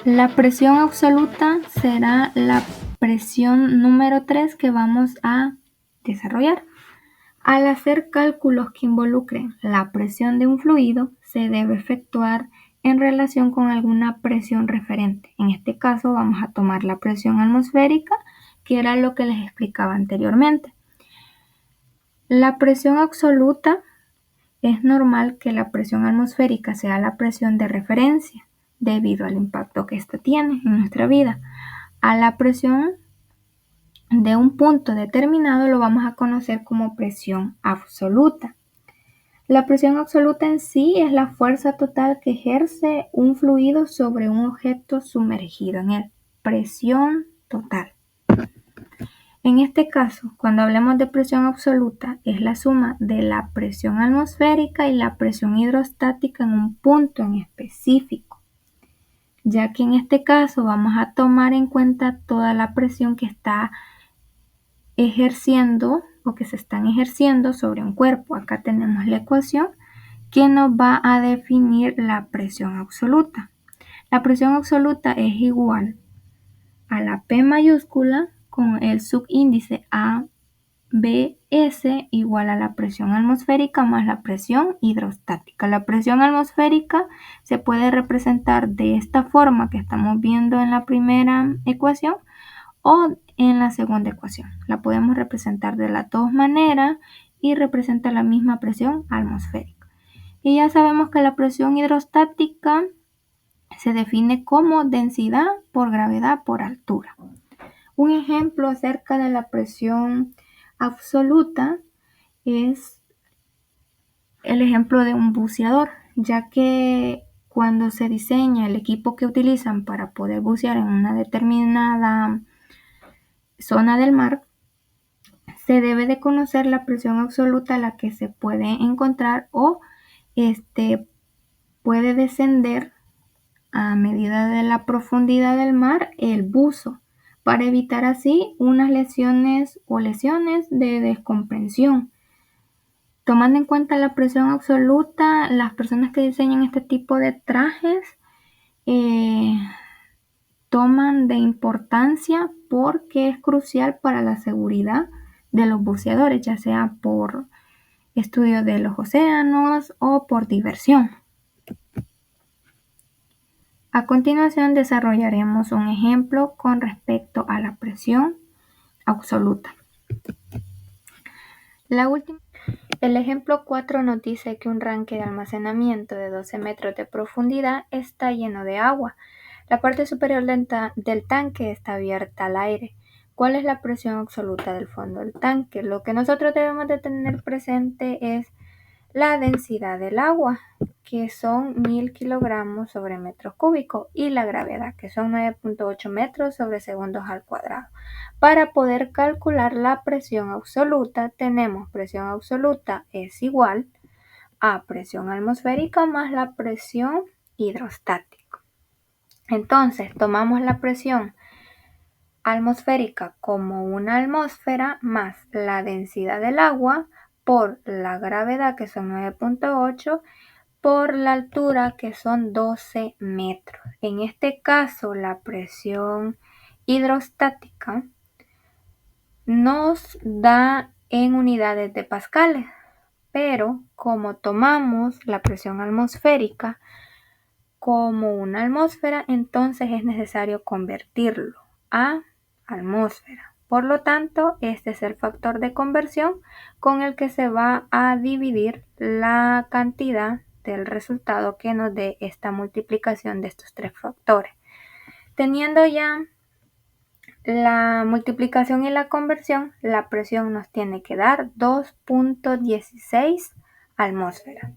La presión absoluta será la presión número 3 que vamos a desarrollar. Al hacer cálculos que involucren la presión de un fluido, se debe efectuar en relación con alguna presión referente. En este caso vamos a tomar la presión atmosférica, que era lo que les explicaba anteriormente. La presión absoluta es normal que la presión atmosférica sea la presión de referencia, debido al impacto que ésta tiene en nuestra vida. A la presión de un punto determinado lo vamos a conocer como presión absoluta. La presión absoluta en sí es la fuerza total que ejerce un fluido sobre un objeto sumergido en él. Presión total. En este caso, cuando hablemos de presión absoluta, es la suma de la presión atmosférica y la presión hidrostática en un punto en específico, ya que en este caso vamos a tomar en cuenta toda la presión que está ejerciendo o que se están ejerciendo sobre un cuerpo. Acá tenemos la ecuación que nos va a definir la presión absoluta. La presión absoluta es igual a la P mayúscula con el subíndice ABS igual a la presión atmosférica más la presión hidrostática. La presión atmosférica se puede representar de esta forma que estamos viendo en la primera ecuación o en la segunda ecuación. La podemos representar de las dos maneras y representa la misma presión atmosférica. Y ya sabemos que la presión hidrostática se define como densidad por gravedad por altura. Un ejemplo acerca de la presión absoluta es el ejemplo de un buceador, ya que cuando se diseña el equipo que utilizan para poder bucear en una determinada zona del mar, se debe de conocer la presión absoluta a la que se puede encontrar o puede descender a medida de la profundidad del mar el buzo, para evitar así unas lesiones de descomprensión. Tomando en cuenta la presión absoluta, las personas que diseñan este tipo de trajes toman de importancia porque es crucial para la seguridad de los buceadores, ya sea por estudio de los océanos o por diversión. A continuación desarrollaremos un ejemplo con respecto a la presión absoluta. El ejemplo 4 nos dice que un tanque de almacenamiento de 12 metros de profundidad está lleno de agua. La parte superior del tanque está abierta al aire. ¿Cuál es la presión absoluta del fondo del tanque? Lo que nosotros debemos de tener presente es la densidad del agua, que son 1000 kilogramos sobre metros cúbicos, y la gravedad, que son 9.8 metros sobre segundos al cuadrado. Para poder calcular la presión absoluta, tenemos presión absoluta es igual a presión atmosférica más la presión hidrostática. Entonces, tomamos la presión atmosférica como una atmósfera más la densidad del agua por la gravedad, que son 9.8, por la altura, que son 12 metros. En este caso, la presión hidrostática nos da en unidades de pascales, pero como tomamos la presión atmosférica como una atmósfera, entonces es necesario convertirlo a atmósfera. Por lo tanto, este es el factor de conversión con el que se va a dividir la cantidad del resultado que nos dé esta multiplicación de estos tres factores. Teniendo ya la multiplicación y la conversión, la presión nos tiene que dar 2.16 atmósferas.